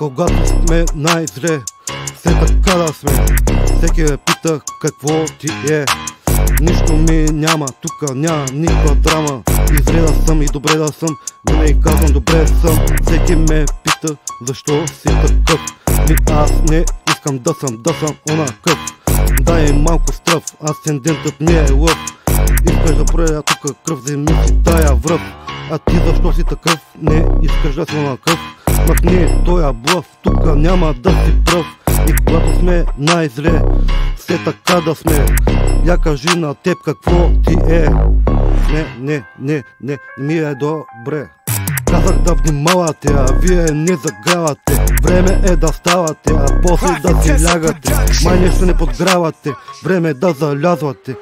Когато сме най-зле, все така да сме. Всеки ме пита какво ти е. Нищо ми няма, тука няма никаква драма. И зле да съм и добре да съм, винаги казвам добре съм. Всеки ме пита защо си такъв. Аз не искам да съм онакъв. Дай малко стръв, асцендентът ми е лъв. Искаш да проявя тука кръв, вземи си тая връв. А ти защо си такъв, не искаш да си онакъв. Махни тоя блъв, тука няма да си пръв. И когато сме най-зле, все така да сме. Я кажи на теб какво ти е. Не ми е добре. Казах да внимавате, а вие не загравате. Време е да ставате, а после да си лягате. Май нещо не подгравате, време е да залязвате.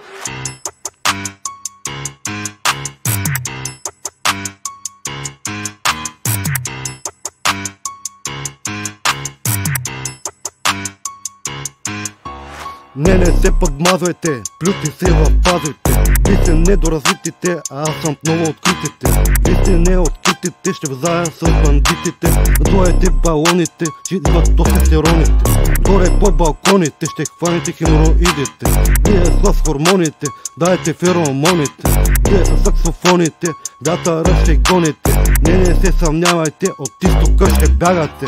Не се подмазвайте, плюти се в пазите. Ви сте недоразвитите, а аз съм много откритите. Ви сте неоткритите, ще взая с бандитите. Дойдете балоните, ще идват тестостероните. Горе по балконите, ще хванете хемороидите. Вие с хормоните, дайте феромоните. Вие с саксофоните, вятъра ще гоните. Не се съмнявайте, от изтока ще бягате.